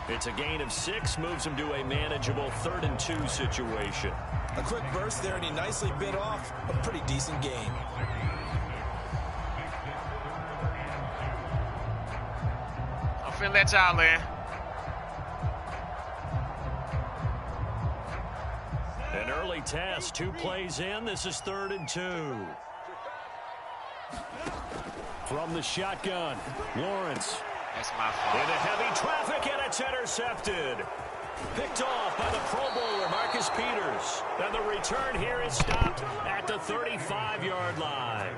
It's a gain of 6, moves him to a manageable 3rd and 2 situation. A quick burst there, and he nicely bit off a pretty decent gain. I'm finna let y'all in. An early test, 2 plays in. This is 3rd and 2. From the shotgun, Lawrence. That's my fault. Into heavy traffic, and it's intercepted. Picked off by the Pro Bowler, Marcus Peters. And the return here is stopped at the 35-yard line.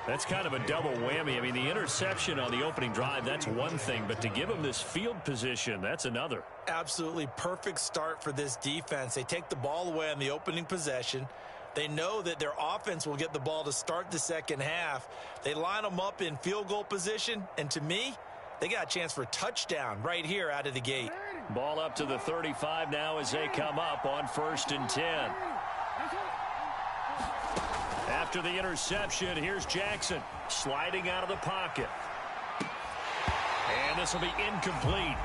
That's kind of a double whammy. I mean, the interception on the opening drive, that's one thing. But to give him this field position, that's another. Absolutely perfect start for this defense. They take the ball away on the opening possession. They know that their offense will get the ball to start the second half. They line them up in field goal position, and to me, they got a chance for a touchdown right here out of the gate. Ball up to the 35 now as they come up on 1st and 10. After the interception, here's Jackson sliding out of the pocket. And this will be incomplete.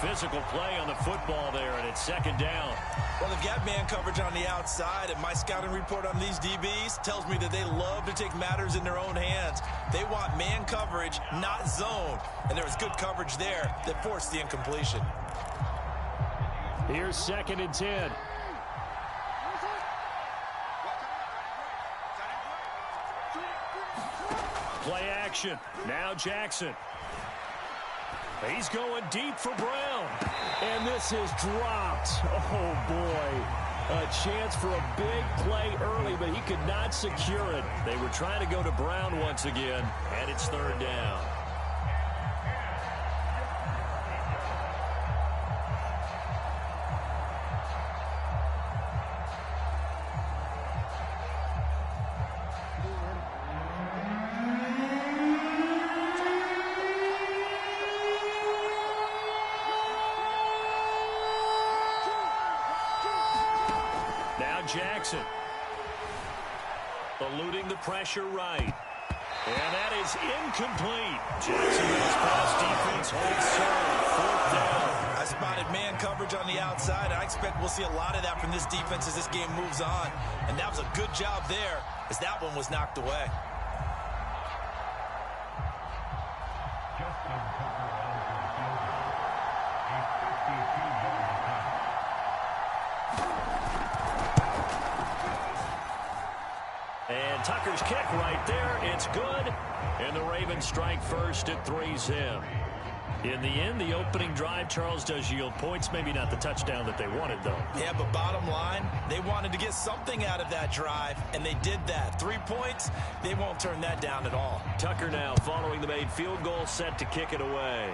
Physical play on the football there, and it's 2nd down. Well, they've got man coverage on the outside, and my scouting report on these DBs tells me that they love to take matters in their own hands. They want man coverage, not zone. And there was good coverage there that forced the incompletion. Here's 2nd and 10. Play action. Now Jackson. He's going deep for Brown. And this is dropped. Oh, boy. A chance for a big play early, but he could not secure it. They were trying to go to Brown once again, and it's 3rd down. Jackson eluding the pressure right. And that is incomplete. Jackson with his pass defense holds serve. 4th down. I spotted man coverage on the outside. I expect we'll see a lot of that from this defense as this game moves on. And that was a good job there as that one was knocked away. And Tucker's kick right there. It's good. And the Ravens strike first at 3-zip. In the end, the opening drive, Charles, does yield points. Maybe not the touchdown that they wanted, though. Yeah, but bottom line, they wanted to get something out of that drive, and they did that. 3 points, they won't turn that down at all. Tucker now following the made field goal, set to kick it away.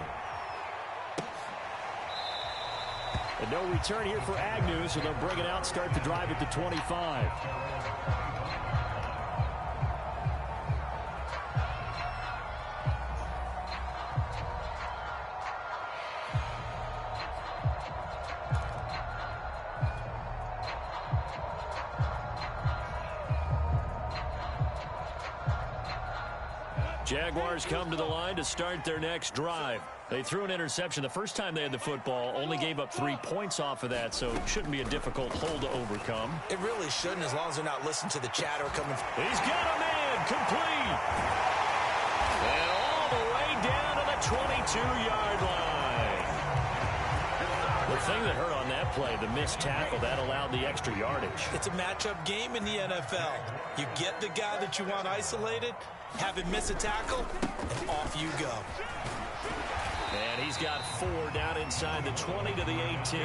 And no return here for Agnew, so they'll bring it out, start the drive at the 25. Jaguars come to the line to start their next drive. They threw an interception the first time they had the football, only gave up 3 points off of that, so it shouldn't be a difficult hole to overcome. It really shouldn't, as long as they're not listening to the chatter coming from. He's got a man, complete. And all the way down to the 22-yard line. The thing that hurt on that play, the missed tackle, that allowed the extra yardage. It's a matchup game in the NFL. You get the guy that you want isolated, have him miss a tackle, and off you go. And he's got 4 down inside the 20 to the 18.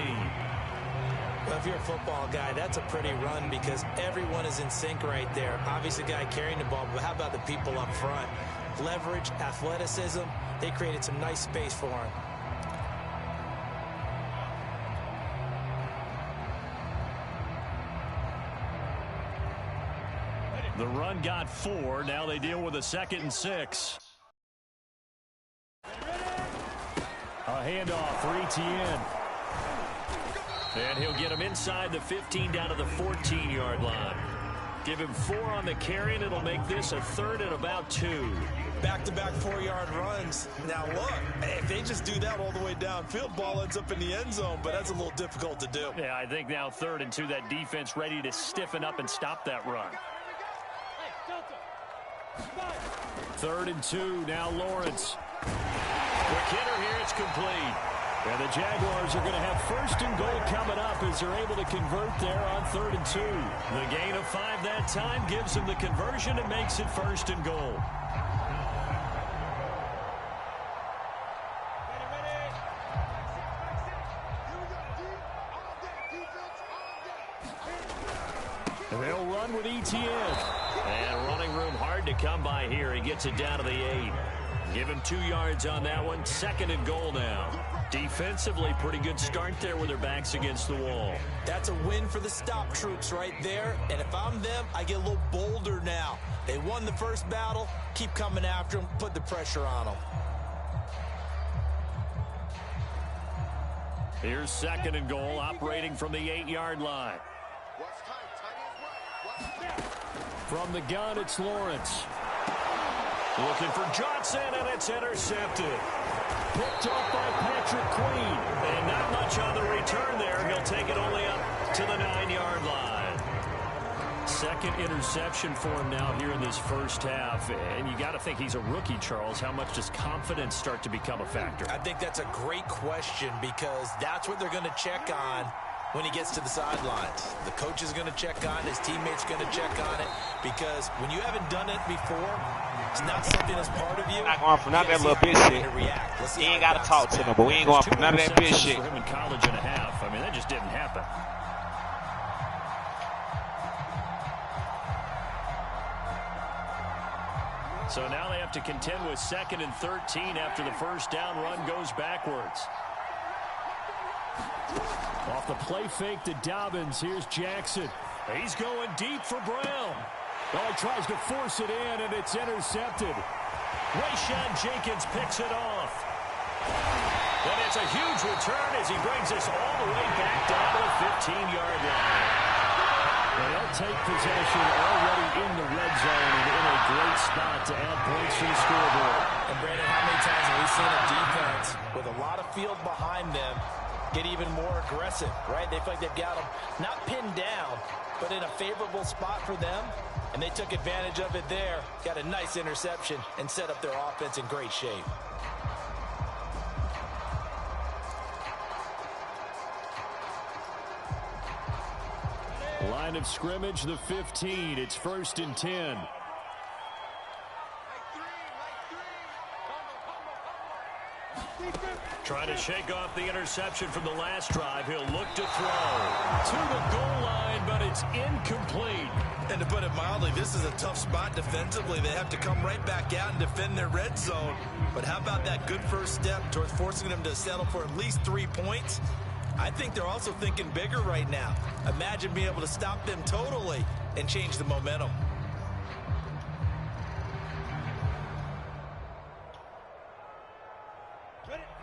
Well, if you're a football guy, that's a pretty run because everyone is in sync right there. Obviously, the guy carrying the ball, but how about the people up front? Leverage, athleticism, they created some nice space for him. The run got 4. Now they deal with a 2nd and 6. A handoff for Etienne. And he'll get him inside the 15 down to the 14-yard line. Give him 4 on the carry, and it'll make this a 3rd and about 2. Back-to-back 4-yard runs. Now, look, if they just do that all the way downfield, ball ends up in the end zone, but that's a little difficult to do. Yeah, I think now 3rd and 2, that defense ready to stiffen up and stop that run. 3rd and 2, now Lawrence. Quick hitter here, it's complete. And the Jaguars are going to have 1st and goal coming up as they're able to convert there on 3rd and 2. The gain of 5 that time gives them the conversion and makes it 1st and goal. They'll run with ETN. And running room hard to come by here. He gets it down to the 8. Give him 2 yards on that one. 2nd and goal now. Defensively, pretty good start there with their backs against the wall. That's a win for the stop troops right there. And if I'm them, I get a little bolder now. They won the first battle. Keep coming after them. Put the pressure on them. Here's 2nd and goal, operating from the 8-yard line. From the gun, it's Lawrence. Looking for Johnson, and it's intercepted. Picked off by Patrick Queen. And not much on the return there. He'll take it only up to the 9-yard line. 2nd interception for him now here in this first half. And you got to think he's a rookie, Charles. How much does confidence start to become a factor? I think that's a great question because that's what they're going to check on when he gets to the sidelines. The coach is going to check on it. His teammates going to check on it because when you haven't done it before, it's not something that's part of you. Not going for none of that little bitch shit. He ain't got to talk to them, but we ain't going for none of that bitch shit. For him in college and a half. I mean, that just didn't happen. So now they have to contend with 2nd and 13 after the first down run goes backwards. Off the play fake to Dobbins. Here's Jackson. He's going deep for Brown. Oh, he tries to force it in, and it's intercepted. Rayshawn Jenkins picks it off. And it's a huge return as he brings us all the way back down to the 15-yard line. And they'll take possession already in the red zone and in a great spot to add points to the scoreboard. And, Brandon, how many times have we seen a defense with a lot of field behind them get even more aggressive, right? They feel like they've got them not pinned down, but in a favorable spot for them, and they took advantage of it there, got a nice interception, and set up their offense in great shape. Line of scrimmage, the 15. It's 1st and 10. Trying to shake off the interception from the last drive. He'll look to throw to the goal line, but it's incomplete. And to put it mildly, this is a tough spot defensively. They have to come right back out and defend their red zone. But how about that good first step towards forcing them to settle for at least 3 points? I think they're also thinking bigger right now. Imagine being able to stop them totally and change the momentum.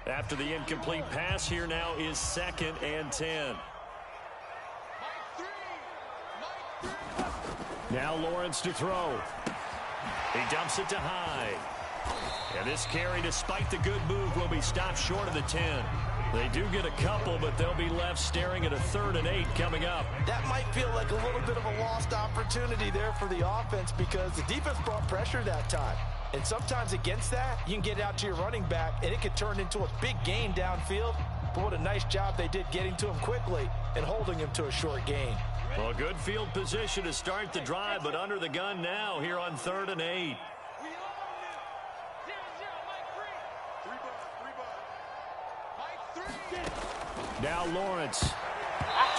After the incomplete pass, here now is 2nd and 10. Now Lawrence to throw. He dumps it to Hyde. And this carry, despite the good move, will be stopped short of the 10. They do get a couple, but they'll be left staring at a 3rd and 8 coming up. That might feel like a little bit of a lost opportunity there for the offense because the defense brought pressure that time. And sometimes against that, you can get out to your running back, and it could turn into a big gain downfield. But what a nice job they did getting to him quickly and holding him to a short gain. Well, good field position to start the drive, but under the gun now here on 3rd and 8. Now Lawrence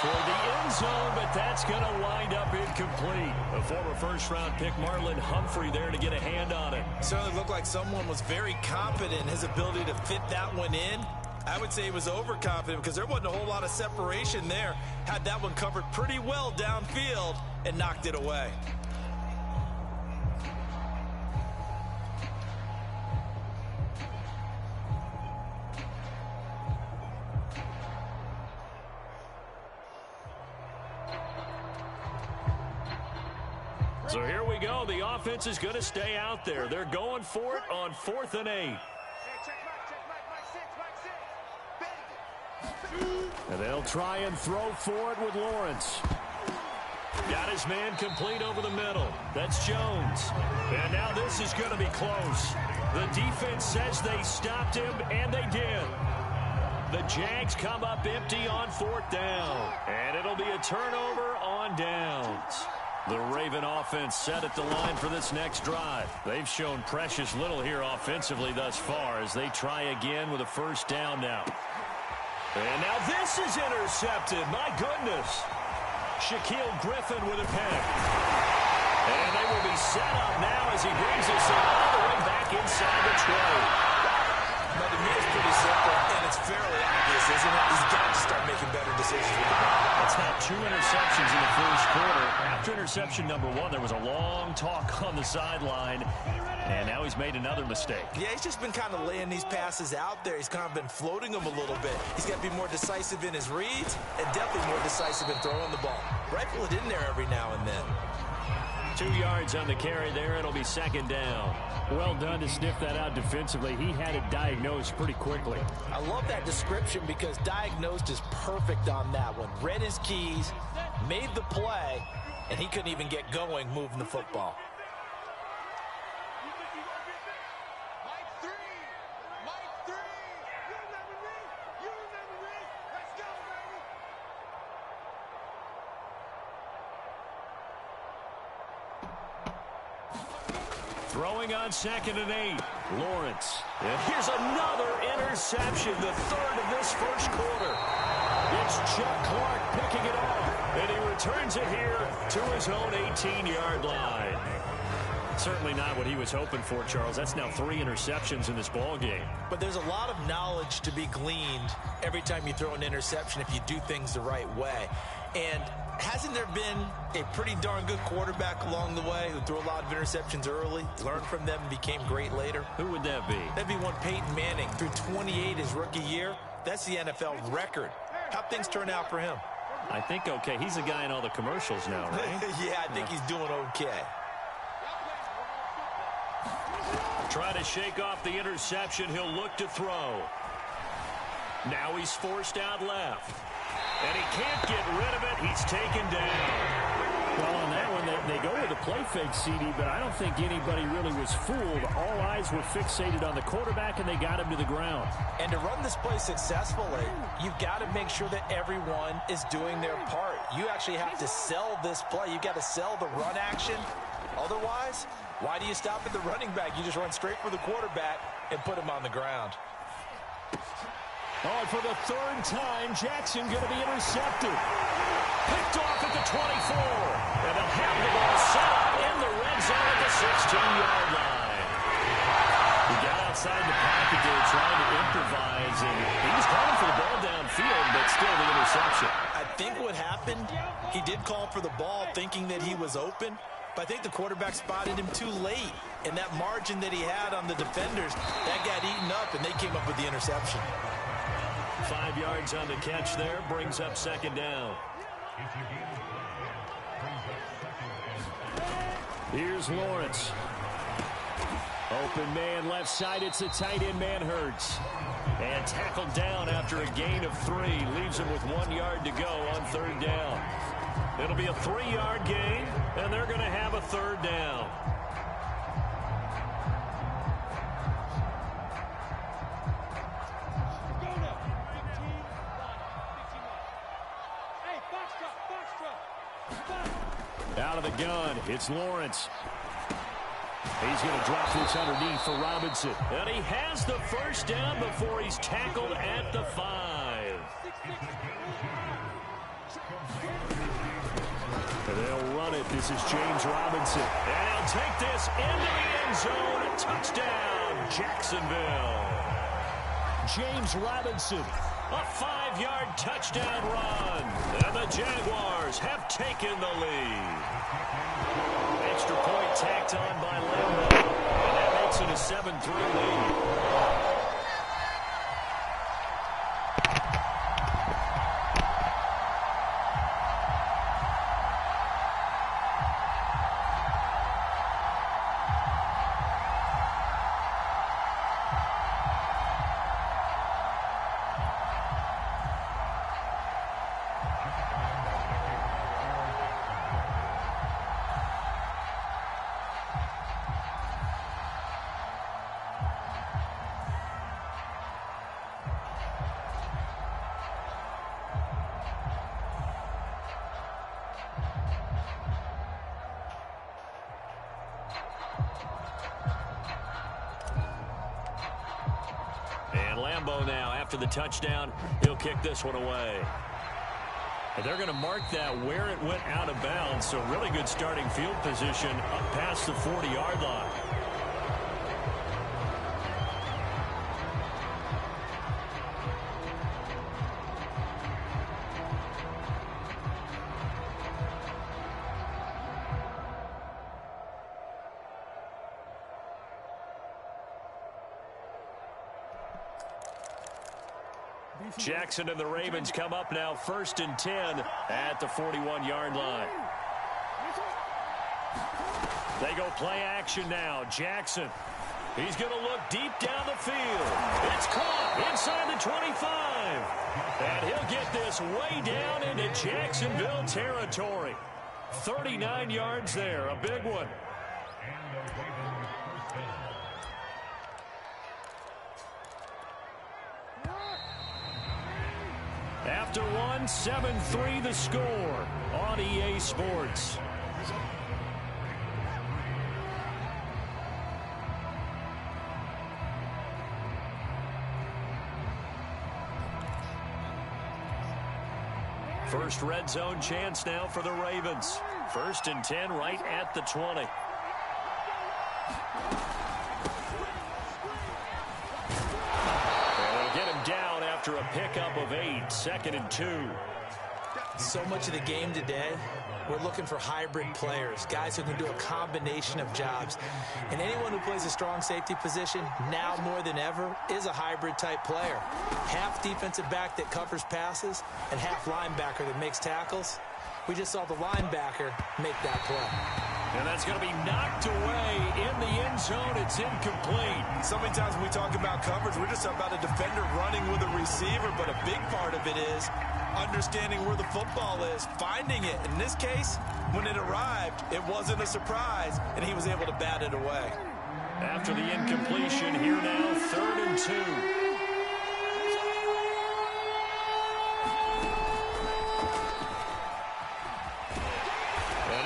toward the end zone, but that's going to wind up incomplete. A former first-round pick, Marlon Humphrey, there to get a hand on it. Certainly looked like someone was very confident in his ability to fit that one in. I would say he was overconfident because there wasn't a whole lot of separation there. Had that one covered pretty well downfield and knocked it away. So here we go. The offense is going to stay out there. They're going for it on 4th and 8. And they'll try and throw for it with Lawrence. Got his man complete over the middle. That's Jones. And now this is going to be close. The defense says they stopped him, and they did. The Jags come up empty on 4th down. And it'll be a turnover on downs. The Raven offense set at the line for this next drive. They've shown precious little here offensively thus far as they try again with a 1st down now. And now this is intercepted. My goodness. Shaquille Griffin with a pick. And they will be set up now as he brings us all the way back inside the 20. Now, to me, it's pretty simple, and it's fairly obvious, isn't it? He's got to start making better decisions with the ball. That's had 2 interceptions in the first quarter. After interception number 1, there was a long talk on the sideline, and now he's made another mistake. Yeah, he's just been kind of laying these passes out there. He's kind of been floating them a little bit. He's got to be more decisive in his reads and definitely more decisive in throwing the ball. Rifle it in there every now and then. 2 yards on the carry there. It'll be 2nd down. Well done to sniff that out defensively. He had it diagnosed pretty quickly. I love that description because diagnosed is perfect on that one. Read his keys, made the play, and he couldn't even get going moving the football. Throwing on 2nd and 8. Lawrence. And here's another interception, the 3rd of this first quarter. It's Chuck Clark picking it off. And he returns it here to his own 18-yard line. Certainly not what he was hoping for, Charles. That's now 3 interceptions in this ball game. But there's a lot of knowledge to be gleaned every time you throw an interception if you do things the right way. And hasn't there been a pretty darn good quarterback along the way who threw a lot of interceptions early, learned from them, and became great later? Who would that be? That'd be one Peyton Manning. Threw 28 his rookie year. That's the NFL record. How'd things turn out for him? I think okay. He's a guy in all the commercials now, right? Yeah, I think he's doing okay. Try to shake off the interception. He'll look to throw. Now he's forced out left. And he can't get rid of it. He's taken down. Well, on that one, they go with a play fake, CD, but I don't think anybody really was fooled. All eyes were fixated on the quarterback, and they got him to the ground. And to run this play successfully, you've got to make sure that everyone is doing their part. You actually have to sell this play. You've got to sell the run action. Otherwise, why do you stop at the running back? You just run straight for the quarterback and put him on the ground. Oh, and for the 3rd time, Jackson going to be intercepted. Picked off at the 24. And they'll have the ball set up in the red zone at the 16-yard line. He got outside the pocket there trying to improvise, and he was calling for the ball downfield, but still the interception. I think what happened, he did call for the ball thinking that he was open, but I think the quarterback spotted him too late. And that margin that he had on the defenders, that got eaten up, and they came up with the interception. 5 yards on the catch there, brings up 2nd down. Here's Lawrence. Open man left side, it's a tight end, Manhertz. And tackled down after a gain of 3, leaves him with 1 yard to go on 3rd down. It'll be a 3-yard gain, and they're going to have a 3rd down. Out of the gun, it's Lawrence. He's going to drop this underneath for Robinson. And he has the 1st down before he's tackled at the 5. And they'll run it. This is James Robinson. And he'll take this into the end zone. Touchdown, Jacksonville. James Robinson. A 5-yard touchdown run. And the Jaguars have taken the lead. Extra point tacked on by Lambo. And that makes it a 7-3 lead. And Lambeau now, after the touchdown, he'll kick this one away. And they're going to mark that where it went out of bounds. So really good starting field position up past the 40-yard line. Jackson and the Ravens come up now 1st and 10 at the 41-yard line. They go play action now. Jackson. He's going to look deep down the field. It's caught inside the 25. And he'll get this way down into Jacksonville territory. 39 yards there, a big one. After one, 7-3 the score on EA Sports. First red zone chance now for the Ravens. 1st and 10 right at the 20. After a pickup of 8, 2nd and 2. So much of the game today, we're looking for hybrid players, guys who can do a combination of jobs. And anyone who plays a strong safety position, now more than ever, is a hybrid type player. Half defensive back that covers passes and half linebacker that makes tackles. We just saw the linebacker make that play. And that's going to be knocked away in the end zone. It's incomplete. So many times when we talk about coverage, we're just about a defender running with a receiver, but a big part of it is understanding where the football is, finding it. In this case, when it arrived, it wasn't a surprise, and he was able to bat it away. After the incompletion, here now, 3rd and 2.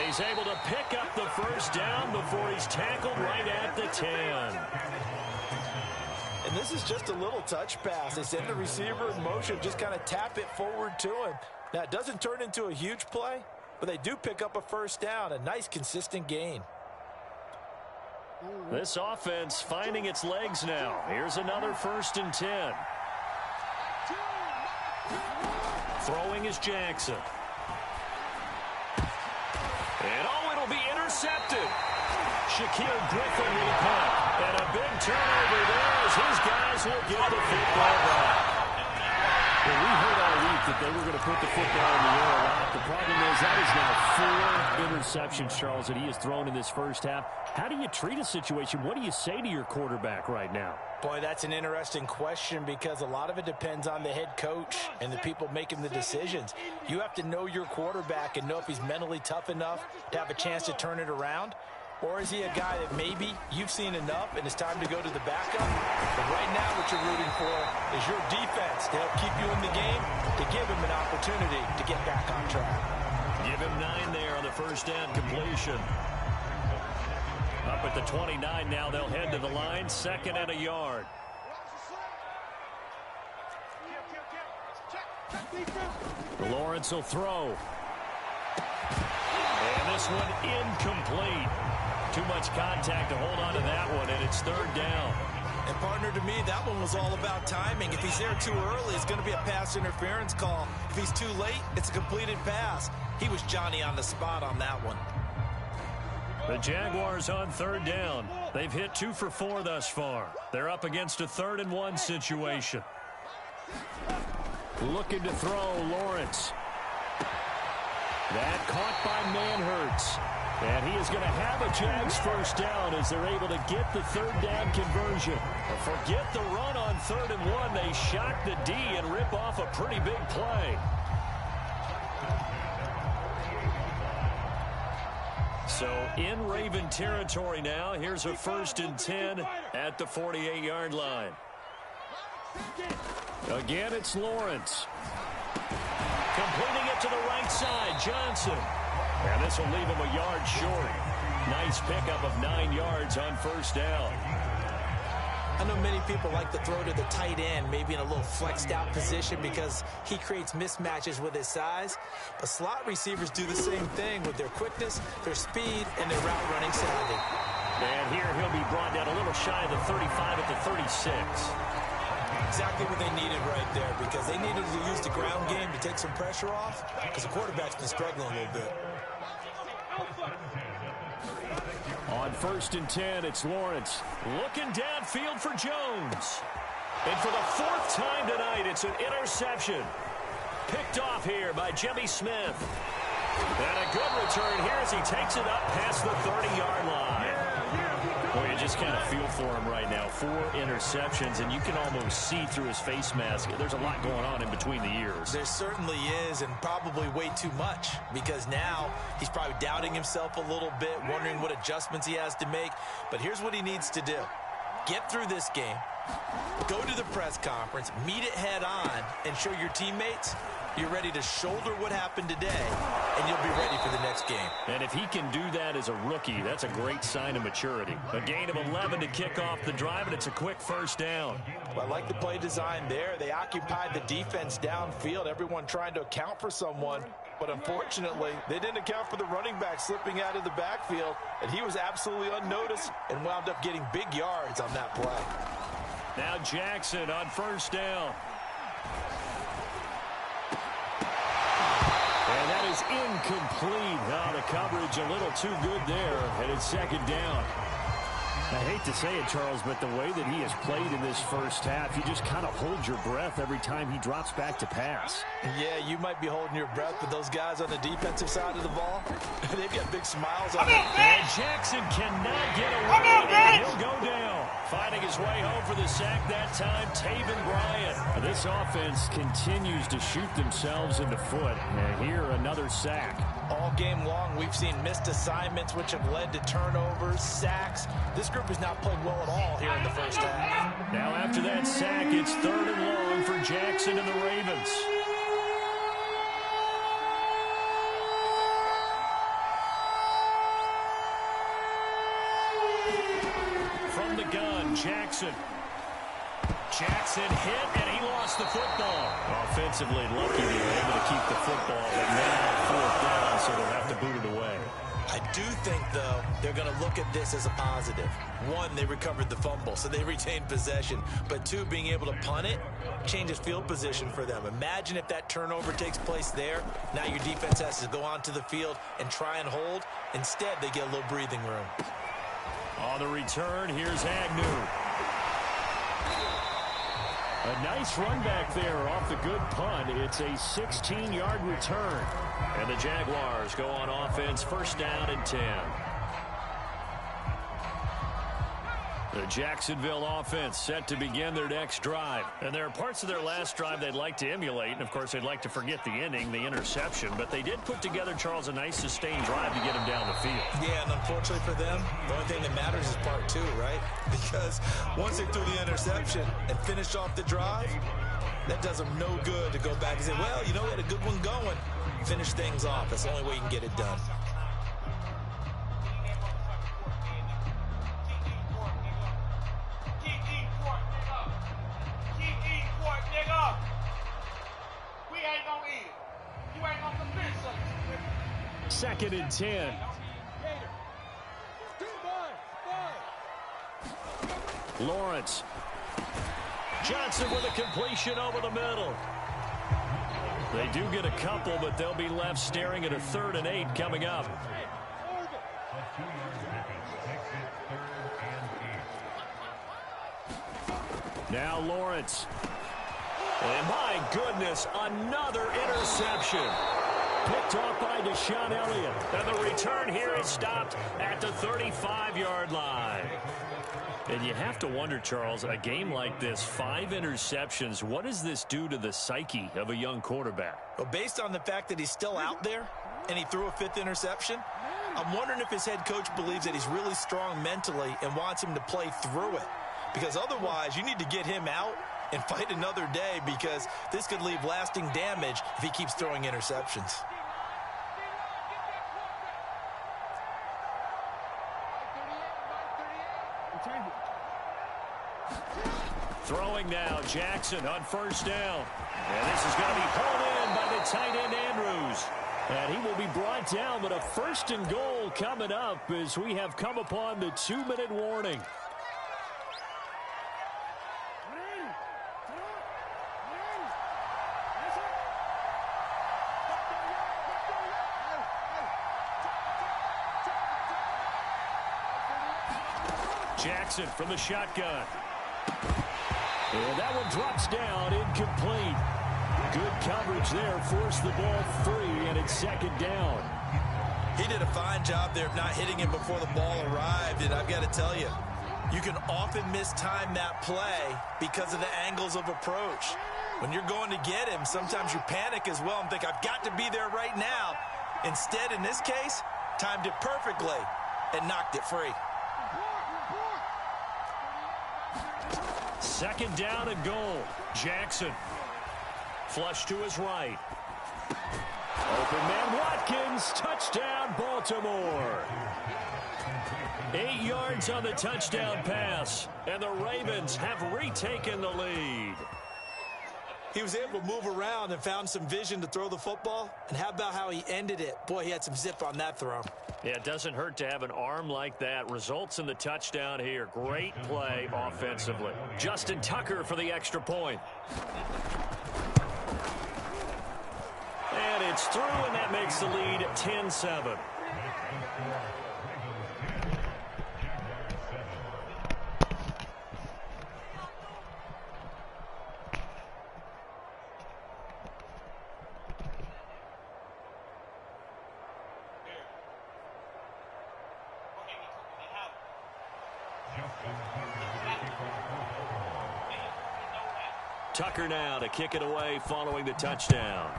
He's able to pick up the first down before he's tackled right at the 10. And this is just a little touch pass. They send the receiver in motion, just kind of tap it forward to him. Now, it doesn't turn into a huge play, but they do pick up a first down, a nice, consistent gain. This offense finding its legs now. Here's another 1st and 10. Throwing is Jackson. And it'll be intercepted. Shaquille Griffin with a punt. And a big turnover there as his guys will get the football back. Well, we heard all week that they were going to put the football in the air a lot. The problem is that is now 4 interceptions, Charles, that he has thrown in this first half. How do you treat a situation? What do you say to your quarterback right now? Boy, that's an interesting question because a lot of it depends on the head coach and the people making the decisions. You have to know your quarterback and know if he's mentally tough enough to have a chance to turn it around. Or is he a guy that maybe you've seen enough and it's time to go to the backup? But right now what you're rooting for is your defense to help keep you in the game, to give him an opportunity to get back on track. Give him 9 there on the first down completion. Up at the 29 now, they'll head to the line, 2nd and a yard. Lawrence will throw. And this one incomplete. Too much contact to hold on to that one, and it's 3rd down. And, partner, to me, that one was all about timing. If he's there too early, it's going to be a pass interference call. If he's too late, it's a completed pass. He was Johnny on the spot on that one. The Jaguars on 3rd down. They've hit 2 for 4 thus far. They're up against a 3rd and 1 situation. Looking to throw, Lawrence. That caught by Manhertz. And he is going to have a Jags first down as they're able to get the 3rd down conversion. Forget the run on 3rd and 1. They shock the D and rip off a pretty big play. So in Raven territory now. Here's a 1st and 10 at the 48-yard line. Again, it's Lawrence. Completing it to the right side, Johnson. And this will leave him a yard short. Nice pickup of 9 yards on first down. I know many people like to throw to the tight end, maybe in a little flexed out position because he creates mismatches with his size. But slot receivers do the same thing with their quickness, their speed, and their route running savvy. And here he'll be brought down a little shy of the 35 at the 36. Exactly what they needed right there, because they needed to use the ground game to take some pressure off, because the quarterback's been struggling a little bit. On 1st and 10, it's Lawrence. Looking downfield for Jones. And for the 4th time tonight, it's an interception. Picked off here by Jimmy Smith. And a good return here as he takes it up past the 30-yard line. Boy, you just kind of feel for him right now. 4 interceptions, and you can almost see through his face mask. There's a lot going on in between the ears. There certainly is, and probably way too much, because now he's probably doubting himself a little bit, wondering what adjustments he has to make. But here's what he needs to do. Get through this game, go to the press conference, meet it head on, and show your teammates you're ready to shoulder what happened today, and you'll be ready for the next game. And if he can do that as a rookie, that's a great sign of maturity. A gain of 11 to kick off the drive, and it's a quick 1st down. Well, I like the play design there. They occupied the defense downfield, everyone trying to account for someone. But unfortunately, they didn't account for the running back slipping out of the backfield, and he was absolutely unnoticed and wound up getting big yards on that play. Now Jackson on 1st down. And that is incomplete. Oh, the coverage a little too good there, and it's 2nd down. I hate to say it, Charles, but the way that he has played in this 1st half, you just kind of hold your breath every time he drops back to pass. Yeah, you might be holding your breath, but those guys on the defensive side of the ball, they've got big smiles on them. And Jackson cannot get away, and he'll go down. Finding his way home for the sack that time, Taven Bryan. This offense continues to shoot themselves in the foot. And here, another sack. All game long, we've seen missed assignments, which have led to turnovers, sacks. This group has not played well at all here in the 1st half. Now, after that sack, it's 3rd and long for Jackson and the Ravens. From the gun, Jackson. Jackson hit, and he lost the football. Offensively, lucky they were able to keep the football, but now 4th down, so they'll have to boot it away. I do think, though, they're going to look at this as a positive. 1, they recovered the fumble, so they retained possession. But 2, being able to punt it changes field position for them. Imagine if that turnover takes place there. Now your defense has to go onto the field and try and hold. Instead, they get a little breathing room. On the return, here's Agnew. A nice run back there off the good punt. It's a 16-yard return. And the Jaguars go on offense, 1st down and 10. The Jacksonville offense set to begin their next drive. And there are parts of their last drive they'd like to emulate. And, of course, they'd like to forget the ending, the interception. But they did put together, Charles, a nice sustained drive to get him down the field. Yeah, and unfortunately for them, the only thing that matters is part 2, right? Because once they threw the interception and finished off the drive, that does them no good to go back and say, well, you know, we had a good one going. Finish things off. That's the only way you can get it done. Second and 10. Lawrence. Johnson with a completion over the middle. They do get a couple, but they'll be left staring at a 3rd and 8 coming up. Now Lawrence. And my goodness, another interception. Picked off by Deshaun Elliott. And the return here is stopped at the 35-yard line. And you have to wonder, Charles, a game like this, 5 interceptions, what does this do to the psyche of a young quarterback? Well, based on the fact that he's still out there and he threw a 5th interception, I'm wondering if his head coach believes that he's really strong mentally and wants him to play through it. Because otherwise, you need to get him out and fight another day, because this could leave lasting damage if he keeps throwing interceptions. throwing now. Jackson on first down. And this is going to be pulled in by the tight end Andrews. And he will be brought down, but a 1st and goal coming up as we have come upon the 2-minute warning. Jackson from the shotgun. And that one drops down, incomplete. Good coverage there, forced the ball free, and it's 2nd down. He did a fine job there of not hitting him before the ball arrived, and I've got to tell you, you can often mistime that play because of the angles of approach. When you're going to get him, sometimes you panic as well and think, I've got to be there right now. Instead, in this case, timed it perfectly and knocked it free. 2nd down and goal. Jackson. Flush to his right. Open man Watkins. Touchdown, Baltimore. 8 yards on the touchdown pass. And the Ravens have retaken the lead. He was able to move around and found some vision to throw the football. And how about how he ended it? Boy, he had some zip on that throw. Yeah, it doesn't hurt to have an arm like that. Results in the touchdown here. Great play offensively. Justin Tucker for the extra point. And it's through, and that makes the lead 10-7. Tucker now to kick it away following the touchdown.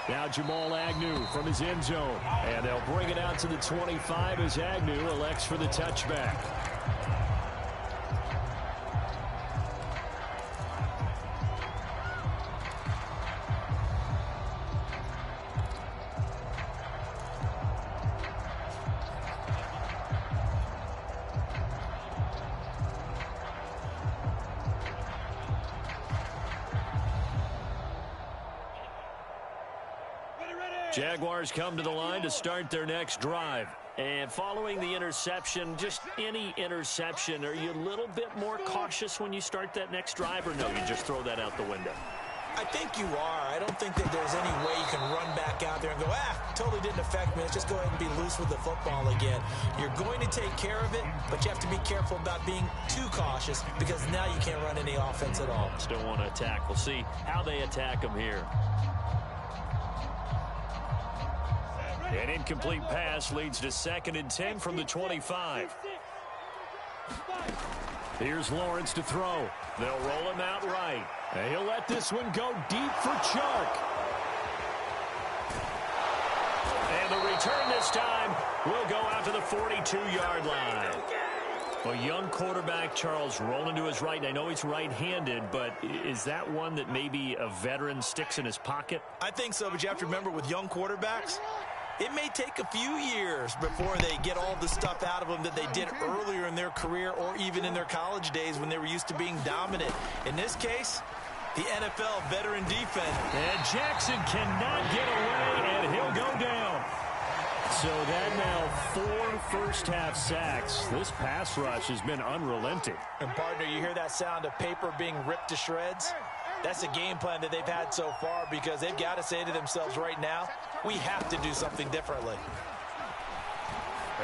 Now Jamal Agnew from his end zone. And they'll bring it out to the 25 as Agnew elects for the touchback. Jaguars come to the line to start their next drive. And following the interception, just any interception, are you a little bit more cautious when you start that next drive, or no, you just throw that out the window? I think you are. I don't think that there's any way you can run back out there and go, totally didn't affect me. Let's just go ahead and be loose with the football again. You're going to take care of it, but you have to be careful about being too cautious because now you can't run any offense at all. Still want to attack. We'll see how they attack them here. An incomplete pass leads to 2nd and 10 from the 25. Here's Lawrence to throw. They'll roll him out right. And he'll let this one go deep for Chark. And the return this time will go out to the 42-yard line. A young quarterback, Charles, rolling to his right. I know he's right-handed, but is that one that maybe a veteran sticks in his pocket? I think so, but you have to remember with young quarterbacks, it may take a few years before they get all the stuff out of them that they did earlier in their career or even in their college days when they were used to being dominant. In this case, the NFL veteran defense. And Jackson cannot get away, and he'll go down. So that now 4 first-half sacks. This pass rush has been unrelenting. And, partner, you hear that sound of paper being ripped to shreds? That's a game plan that they've had so far because they've got to say to themselves right now, we have to do something differently.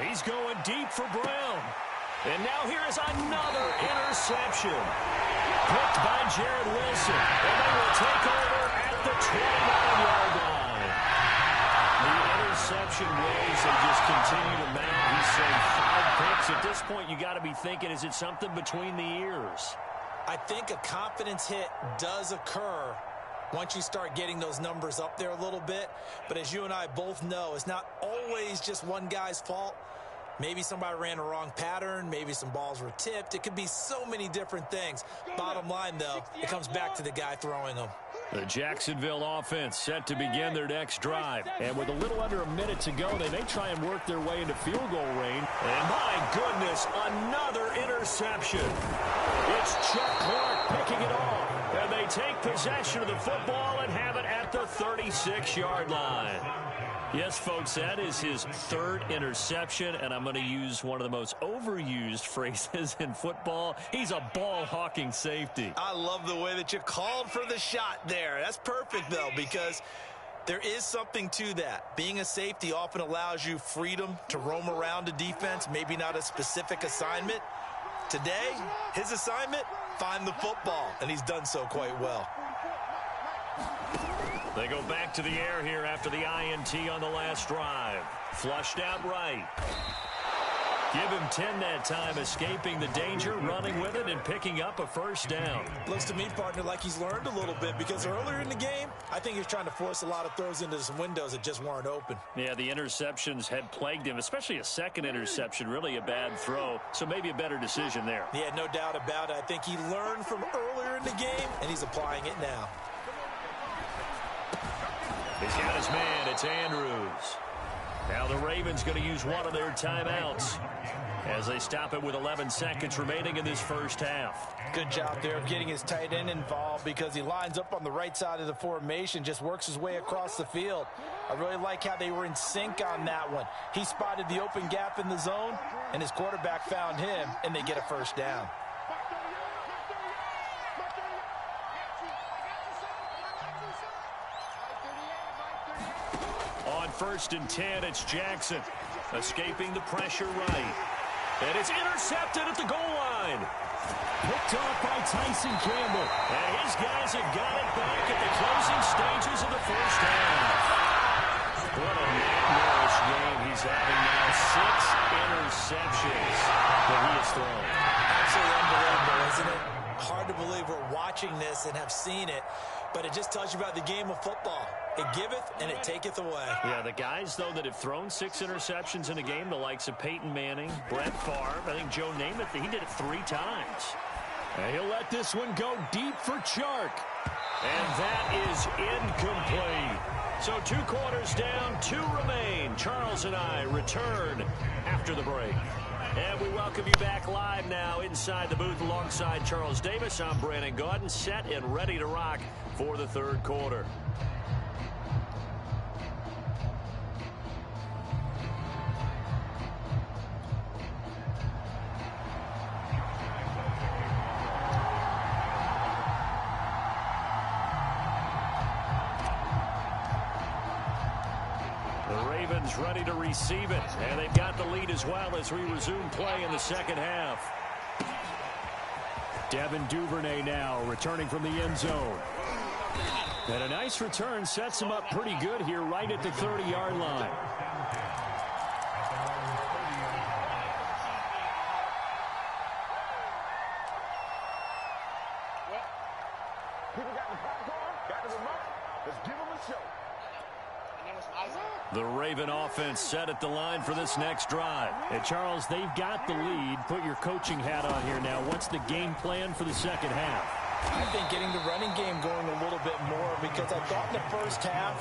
He's going deep for Brown. And now here is another interception. Picked by Jared Wilson. And they will take over at the 29-yard line. The interception waves, they just continue to mount. He's saying 5 picks. At this point, you got to be thinking, is it something between the ears? I think a confidence hit does occur once you start getting those numbers up there a little bit. But as you and I both know, it's not always just one guy's fault. Maybe somebody ran a wrong pattern. Maybe some balls were tipped. It could be so many different things. Bottom line, though, it comes back to the guy throwing them. The Jacksonville offense set to begin their next drive. And with a little under a minute to go, they may try and work their way into field goal range. And my goodness, another interception. It's Chuck Clark picking it off. And they take possession of the football and have it at the 36-yard line. Yes, folks, that is his third interception, and I'm going to use one of the most overused phrases in football. He's a ball-hawking safety. I love the way that you called for the shot there. That's perfect, though, because there is something to that. Being a safety often allows you freedom to roam around a defense, maybe not a specific assignment. Today, his assignment, find the football, and he's done so quite well. They go back to the air here after the INT on the last drive. Flushed out right. Give him 10 that time, escaping the danger, running with it, and picking up a first down. Looks to me, partner, like he's learned a little bit, because earlier in the game, I think he was trying to force a lot of throws into some windows that just weren't open. Yeah, the interceptions had plagued him, especially a second interception, really a bad throw, so maybe a better decision there. Yeah, no doubt about it. I think he learned from earlier in the game, and he's applying it now. He's got his man. It's Andrews. Now the Ravens going to use one of their timeouts as they stop it with 11 seconds remaining in this first half. Good job there of getting his tight end involved, because he lines up on the right side of the formation, just works his way across the field. I really like how they were in sync on that one. He spotted the open gap in the zone, and his quarterback found him, and they get a first down. First and 10, it's Jackson escaping the pressure right. And it's intercepted at the goal line. Picked off by Tyson Campbell. And his guys have got it back at the closing stages of the first half. What a nightmarish game he's having now. 6 interceptions that he has thrown. Absolutely unbelievable, isn't it? Hard to believe we're watching this and have seen it, but it just tells you about the game of football. It giveth and it taketh away. Yeah, the guys, though, that have thrown 6 interceptions in a game, the likes of Peyton Manning, Brett Favre, I think Joe Namath, he did it 3 times. And he'll let this one go deep for Chark. And that is incomplete. So 2 quarters down, 2 remain. Charles and I return after the break. And we welcome you back live now inside the booth alongside Charles Davis. I'm Brandon Gaudin, set and ready to rock for the third quarter. Ready to receive it, and they've got the lead as well as we resume play in the second half. Devin Duvernay now returning from the end zone. And a nice return sets him up pretty good here right at the 30-yard line. The Raven offense set at the line for this next drive. And Charles, they've got the lead. Put your coaching hat on here now. What's the game plan for the second half? I think getting the running game going a little bit more, because I thought in the first half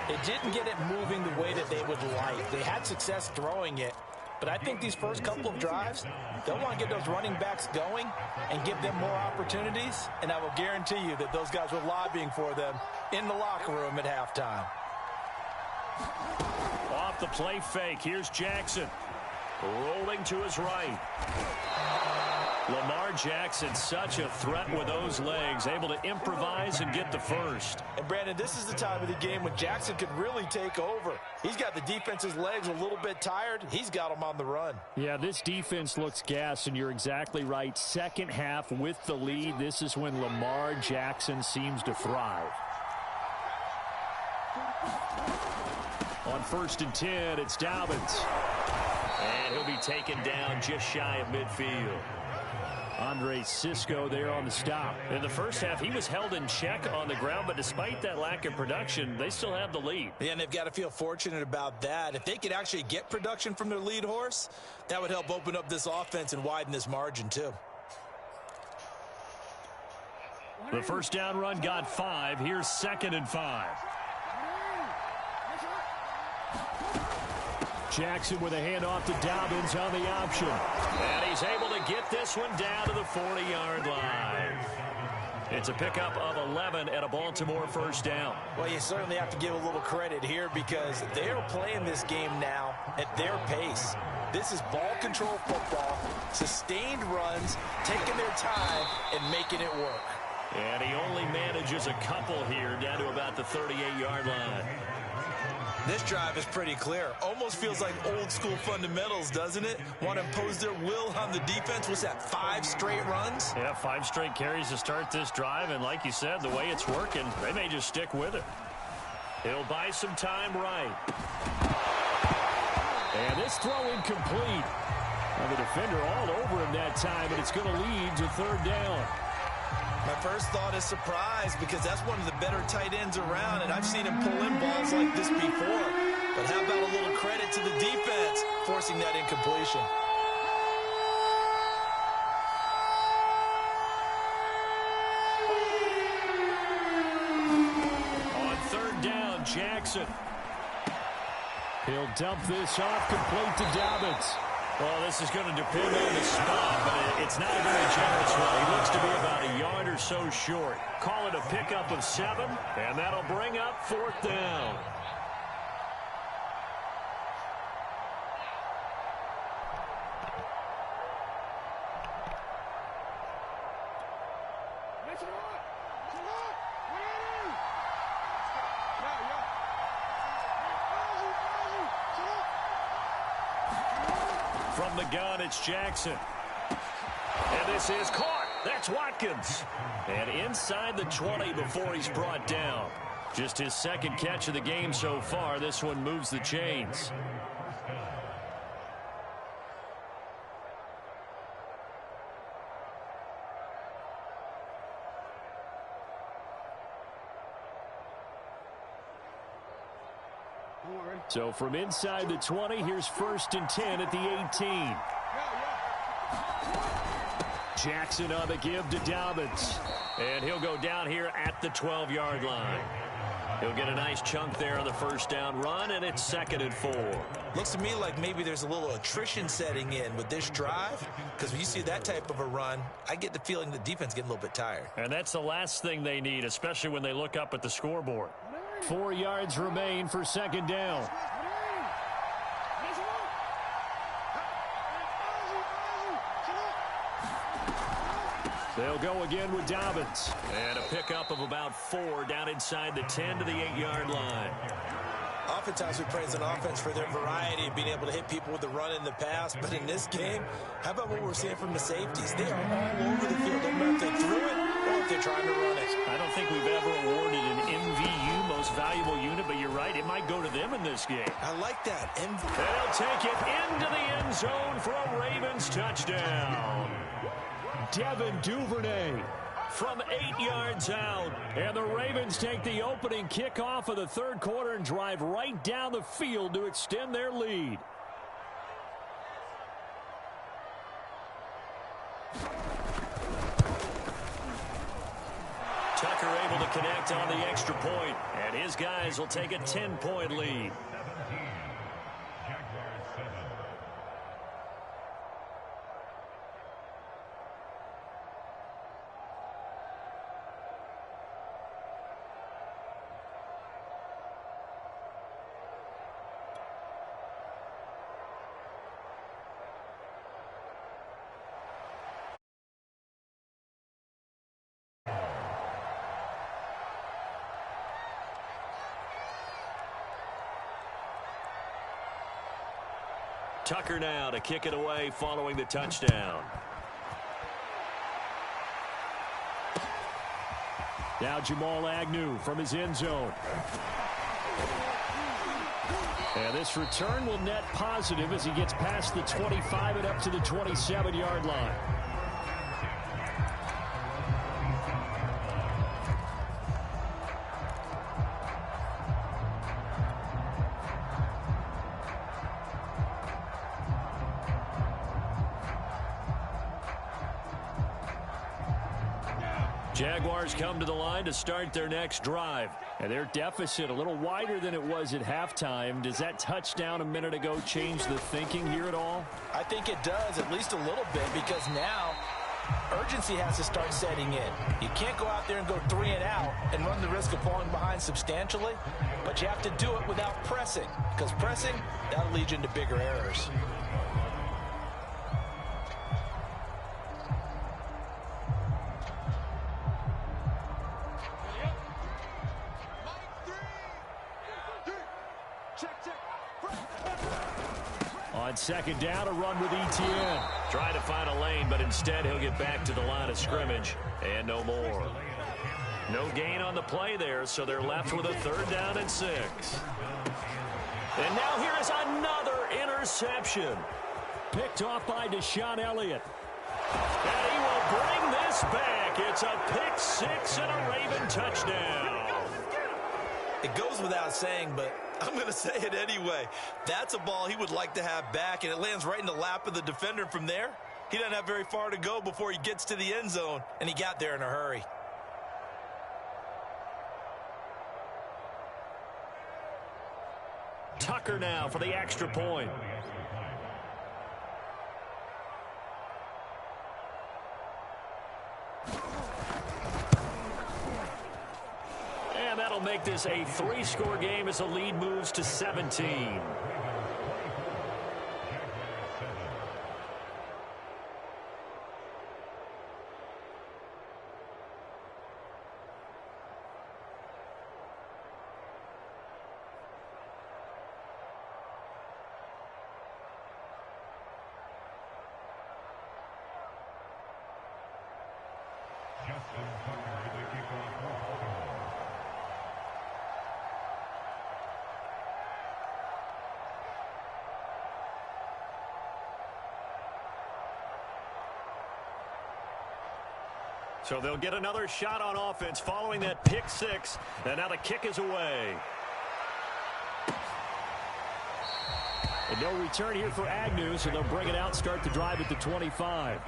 it didn't get it moving the way that they would like. They had success throwing it, but I think these first couple of drives, they'll want to get those running backs going and give them more opportunities, and I will guarantee you that those guys were lobbying for them in the locker room at halftime. Off the play fake, here's Jackson. Rolling to his right. Lamar Jackson, such a threat with those legs, able to improvise and get the first. And Brandon, this is the time of the game when Jackson could really take over. He's got the defense's legs a little bit tired. He's got them on the run. Yeah, this defense looks gassed, and you're exactly right. Second half with the lead, this is when Lamar Jackson seems to thrive. On first and 10, it's Dobbins. And he'll be taken down just shy of midfield. Andre Cisco there on the stop. In the first half, he was held in check on the ground, but despite that lack of production, they still have the lead. Yeah, and they've got to feel fortunate about that. If they could actually get production from their lead horse, that would help open up this offense and widen this margin too. The first down run got 5. Here's 2nd and 5. Jackson with a handoff to Dobbins on the option. And he's able to get this one down to the 40-yard line. It's a pickup of 11 and a Baltimore first down. Well, you certainly have to give a little credit here because they are playing this game now at their pace. This is ball control football, sustained runs, taking their time and making it work. And he only manages a couple here down to about the 38-yard line. This drive is pretty clear. Almost feels like old school fundamentals, doesn't it? Want to impose their will on the defense. What's that, 5 straight runs? Yeah, 5 straight carries to start this drive. And like you said, the way it's working, they may just stick with it. He'll buy some time right. And this throw incomplete. And the defender all over him that time, and it's going to lead to 3rd down. My first thought is surprise because that's one of the better tight ends around, and I've seen him pull in balls like this before. But how about a little credit to the defense forcing that incompletion? On 3rd down, Jackson. He'll dump this off, complete to Dobbins. Well, this is going to depend on the spot, but it's not a very generous one. He looks to be about a yard or so short. Call it a pickup of 7, and that'll bring up 4th down. From the gun, it's Jackson. And this is caught. That's Watkins. And inside the 20 before he's brought down. Just his 2nd catch of the game so far. This one moves the chains. So from inside the 20, here's 1st and 10 at the 18. Jackson on the give to Dobbins. And he'll go down here at the 12-yard line. He'll get a nice chunk there on the first down run, and it's 2nd and 4. Looks to me like maybe there's a little attrition setting in with this drive, because when you see that type of a run, I get the feeling the defense getting a little bit tired. And that's the last thing they need, especially when they look up at the scoreboard. 4 yards remain for 2nd down. They'll go again with Dobbins. And a pickup of about 4 down inside the 10 to the 8-yard line. Oftentimes we praise an offense for their variety of being able to hit people with the run in the pass. But in this game, how about what we're seeing from the safeties? They are all over the field. Don't matter if they threw it or if they're trying to run it. I don't think we've ever awarded an MVU, most valuable unit, but you're right. It might go to them in this game. I like that. They'll take it into the end zone for a Ravens touchdown. Devin Duvernay from 8 yards out. And the Ravens take the opening kickoff of the 3rd quarter and drive right down the field to extend their lead. Tucker able to connect on the extra point, and his guys will take a 10-point lead. Tucker now to kick it away following the touchdown. Now Jamal Agnew from his end zone. And this return will net positive as he gets past the 25 and up to the 27-yard line. Jaguars come to the line to start their next drive. And their deficit a little wider than it was at halftime. Does that touchdown a minute ago change the thinking here at all? I think it does, at least a little bit, because now urgency has to start setting in. You can't go out there and go 3 and out and run the risk of falling behind substantially, but you have to do it without pressing, because pressing, that'll lead you into bigger errors. On second down, a run with Etienne. Trying to find a lane, but instead he'll get back to the line of scrimmage. And no more. No gain on the play there, so they're left with a 3rd down and 6. And now here is another interception. Picked off by Deshaun Elliott. And he will bring this back. It's a pick 6 and a Raven touchdown. It goes without saying, but I'm going to say it anyway. That's a ball he would like to have back, and it lands right in the lap of the defender. From there, he doesn't have very far to go before he gets to the end zone, and he got there in a hurry. Tucker now for the extra point. And that'll make this a 3-score game as the lead moves to 17. So they'll get another shot on offense following that pick 6. And now the kick is away. And no return here for Agnew, so they'll bring it out, start the drive at the 25.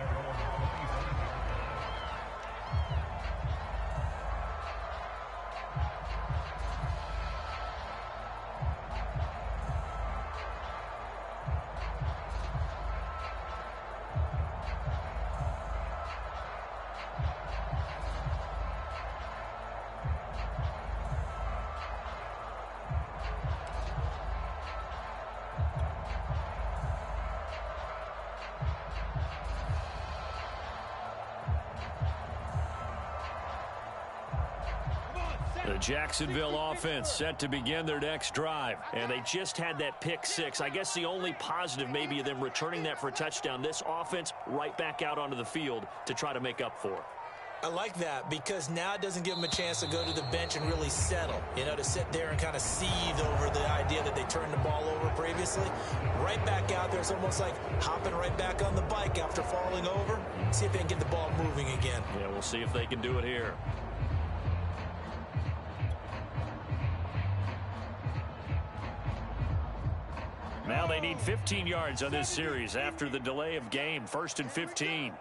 The Jacksonville offense set to begin their next drive. And they just had that pick 6. I guess the only positive maybe of them returning that for a touchdown. This offense right back out onto the field to try to make up for it. I like that because now it doesn't give them a chance to go to the bench and really settle. You know, to sit there and kind of seethe over the idea that they turned the ball over previously. Right back out there. It's almost like hopping right back on the bike after falling over. See if they can get the ball moving again. Yeah, we'll see if they can do it here. Now they need 15 yards on this series after the delay of game. 1st and 15.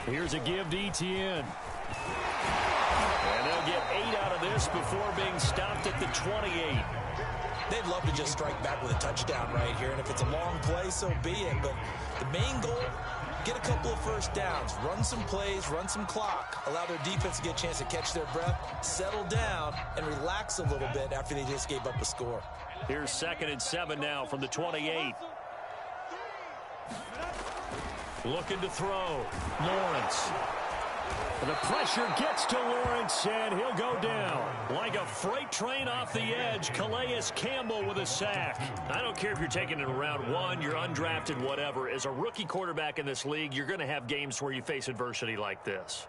Here's a give to Etienne. And they'll get 8 out of this before being stopped at the 28. They'd love to just strike back with a touchdown right here. And if it's a long play, so be it. But the main goal, get a couple of first downs, run some plays, run some clock, allow their defense to get a chance to catch their breath, settle down, and relax a little bit after they just gave up a score. Here's 2nd and 7 now from the 28. Looking to throw. Lawrence. The pressure gets to Lawrence, and he'll go down. Like a freight train off the edge, Calais Campbell with a sack. I don't care if you're taking it in round 1, you're undrafted, whatever. As a rookie quarterback in this league, you're going to have games where you face adversity like this.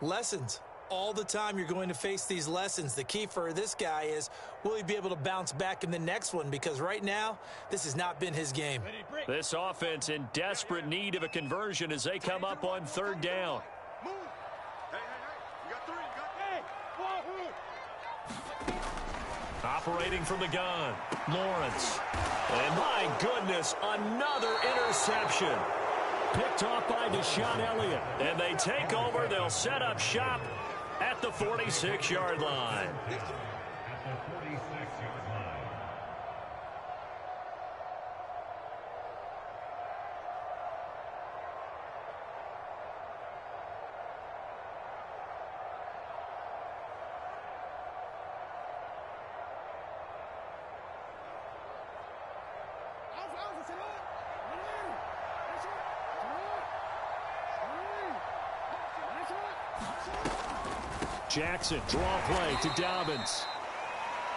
Lessons. All the time you're going to face these lessons. The key for this guy is, will he be able to bounce back in the next one? Because right now, this has not been his game. This offense in desperate need of a conversion as they come up on 3rd down. Operating from the gun, Lawrence. And my goodness, another interception. Picked off by Deshaun Elliott. And they take over. They'll set up shop at the 46-yard line. Jackson, draw play to Dobbins.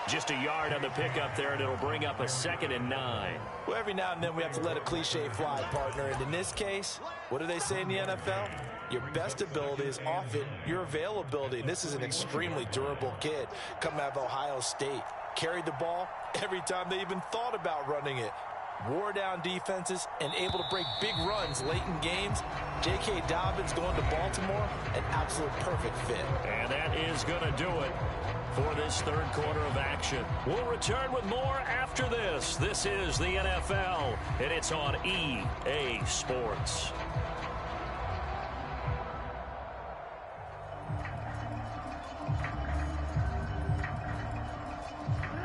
Just a yard on the pickup there, and it'll bring up a 2nd and 9. Well, every now and then we have to let a cliche fly, partner. And in this case, what do they say in the NFL? Your best ability is often your availability. And this is an extremely durable kid coming out of Ohio State. Carried the ball every time they even thought about running it. Wore down defenses and able to break big runs late in games. J.K. Dobbins going to Baltimore, an absolute perfect fit. And that is going to do it for this third quarter of action. We'll return with more after this. This is the NFL, and it's on EA Sports.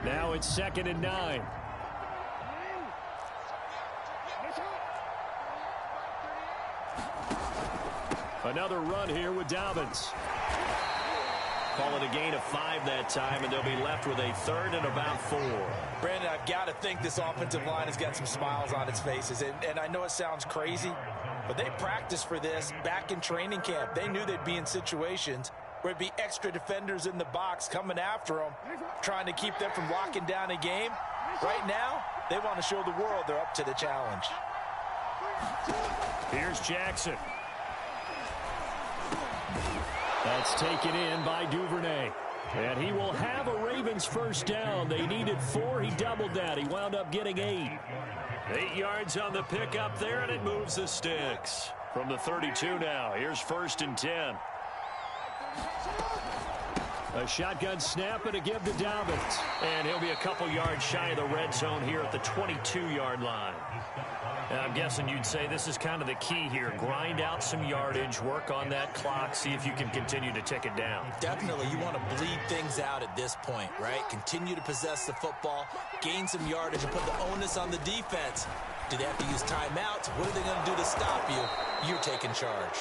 Now it's 2nd and 9. Another run here with Dobbins. Call it a gain of 5 that time, and they'll be left with a 3rd and about 4. Brandon, I've got to think this offensive line has got some smiles on its faces. And I know it sounds crazy, but they practiced for this back in training camp. They knew they'd be in situations where it'd be extra defenders in the box coming after them, trying to keep them from locking down a game. Right now, they want to show the world they're up to the challenge. Here's Jackson. That's taken in by Duvernay. And he will have a Ravens first down. They needed 4. He doubled that. He wound up getting 8. 8 yards on the pickup there, and it moves the sticks. From the 32 now, here's 1st and 10. A shotgun snap and a give to Dobbins. And he'll be a couple yards shy of the red zone here at the 22-yard line. And I'm guessing you'd say this is kind of the key here. Grind out some yardage, work on that clock, see if you can continue to tick it down. Definitely, you want to bleed things out at this point, right? Continue to possess the football, gain some yardage, and put the onus on the defense. Do they have to use timeouts? What are they going to do to stop you? You're taking charge.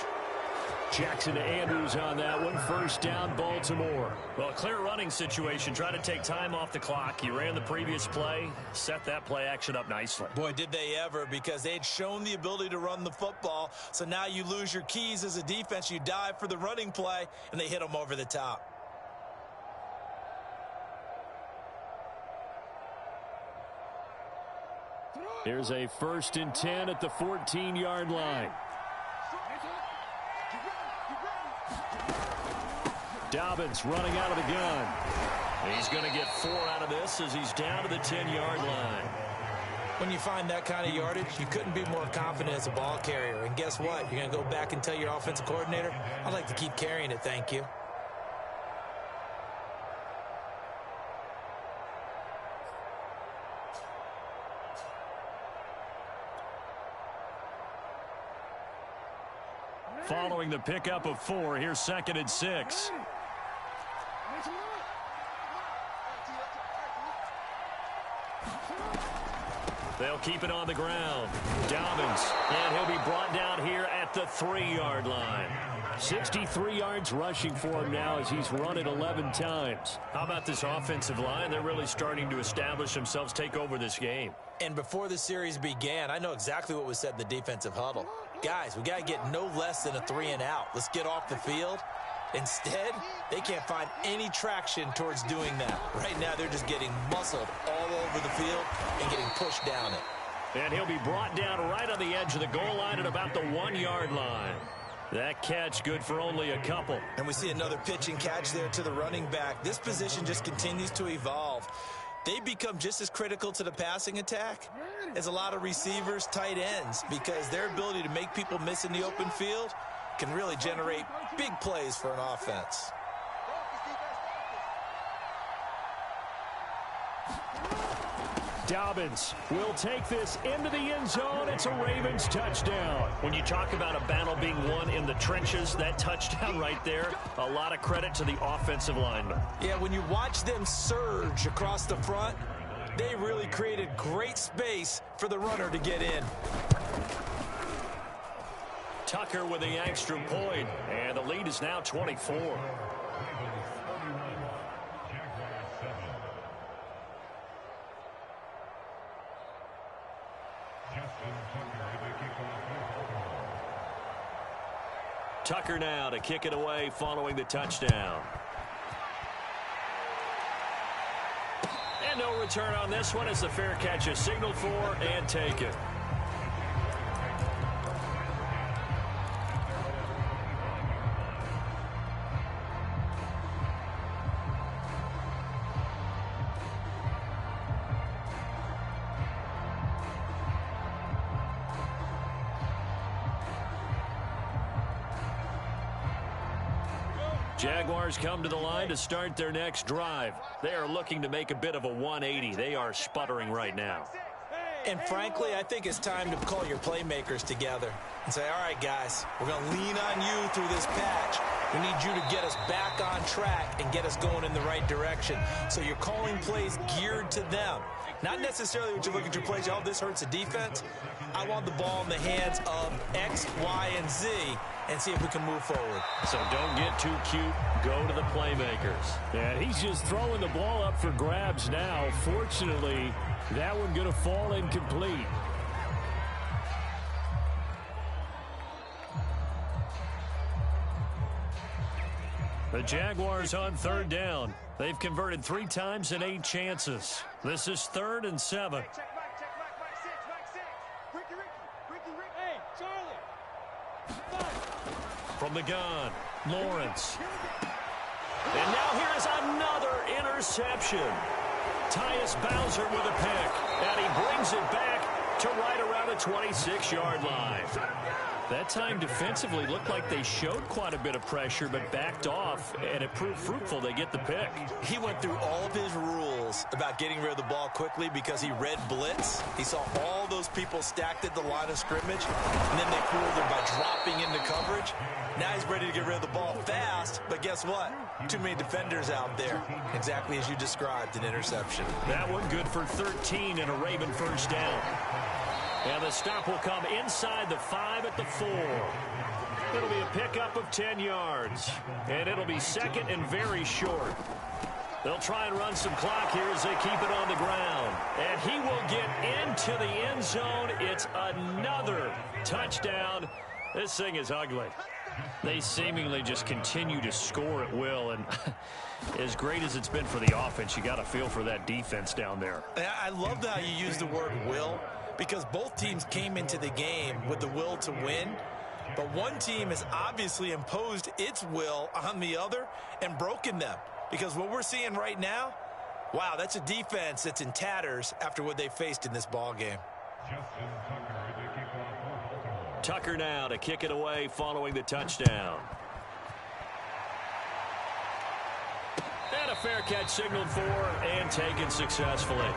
Jackson to Andrews on that one. First down, Baltimore. Well, a clear running situation. Try to take time off the clock. You ran the previous play, set that play action up nicely. Boy, did they ever, because they had shown the ability to run the football. So now you lose your keys as a defense. You dive for the running play, and they hit them over the top. Here's a 1st and 10 at the 14-yard line. Dobbins running out of the gun. He's going to get 4 out of this as he's down to the 10-yard line. When you find that kind of yardage, you couldn't be more confident as a ball carrier. And guess what? You're going to go back and tell your offensive coordinator, I'd like to keep carrying it, thank you. Following the pickup of 4, here's 2nd and 6. They'll keep it on the ground. Dobbins, and he'll be brought down here at the 3-yard line. 63 yards rushing for him now as he's run it 11 times. How about this offensive line? They're really starting to establish themselves, take over this game. And before the series began, I know exactly what was said in the defensive huddle. Guys, we got to get no less than a 3-and-out. Let's get off the field. Instead, they can't find any traction towards doing that. Right now, they're just getting muscled all over the field and getting pushed down it. And he'll be brought down right on the edge of the goal line at about the 1-yard line. That catch good for only a couple. And we see another pitch and catch there to the running back. This position just continues to evolve. They become just as critical to the passing attack as a lot of receivers, tight ends, because their ability to make people miss in the open field can really generate big plays for an offense. Dobbins will take this into the end zone. It's a Ravens touchdown. When you talk about a battle being won in the trenches, that touchdown right there, a lot of credit to the offensive lineman. Yeah, when you watch them surge across the front, they really created great space for the runner to get in. Tucker with the extra point, and the lead is now 24. Tucker now to kick it away following the touchdown. And no return on this one as the fair catch is signaled for and taken. Jaguars come to the line to start their next drive. They are looking to make a bit of a 180. They are sputtering right now. And frankly, I think it's time to call your playmakers together and say, all right, guys, we're going to lean on you through this patch. We need you to get us back on track and get us going in the right direction. So you're calling plays geared to them. Not necessarily when you look at your plays, oh, this hurts the defense. I want the ball in the hands of X, Y, and Z and see if we can move forward. So don't get too cute. Go to the playmakers. Yeah, he's just throwing the ball up for grabs now. Fortunately, that one going to fall incomplete. The Jaguars on third down. They've converted 3 times in 8 chances. This is 3rd and 7. From the gun, Lawrence. And now here is another interception. Tyus Bowser with a pick. And he brings it back to right around the 26-yard line. That time defensively looked like they showed quite a bit of pressure but backed off, and it proved fruitful. They get the pick. He went through all of his rules about getting rid of the ball quickly because he read blitz. He saw all those people stacked at the line of scrimmage, and then they fooled him by dropping into coverage. Now he's ready to get rid of the ball fast, but guess what? Too many defenders out there. Exactly as you described, an interception. That one good for 13 and a Raven first down. And the stop will come inside the 5 at the 4. It'll be a pickup of 10 yards. And it'll be second and very short. They'll try and run some clock here as they keep it on the ground. And he will get into the end zone. It's another touchdown. This thing is ugly. They seemingly just continue to score at will. And as great as it's been for the offense, you got to feel for that defense down there. I love how you use the word will, because both teams came into the game with the will to win. But one team has obviously imposed its will on the other and broken them. Because what we're seeing right now, wow, that's a defense that's in tatters after what they faced in this ball game. Tucker now to kick it away following the touchdown. And a fair catch signaled for and taken successfully.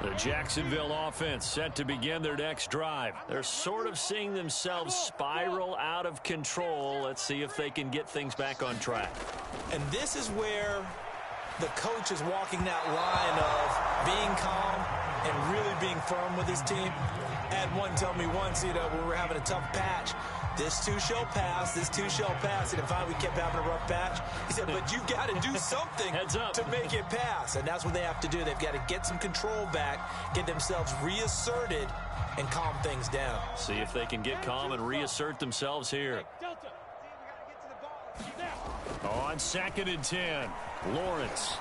The Jacksonville offense set to begin their next drive. They're sort of seeing themselves spiral out of control. Let's see if they can get things back on track. And this is where the coach is walking that line of being calm and really being firm with his team. I had one tell me once, when we were having a tough patch, this too shall pass, this too shall pass. And finally we kept having a rough patch. He said, but you got to do something to make it pass. And that's what they have to do. They've got to get some control back, get themselves reasserted, and calm things down. See if they can get calm and reassert themselves here. On 2nd and 10, Lawrence.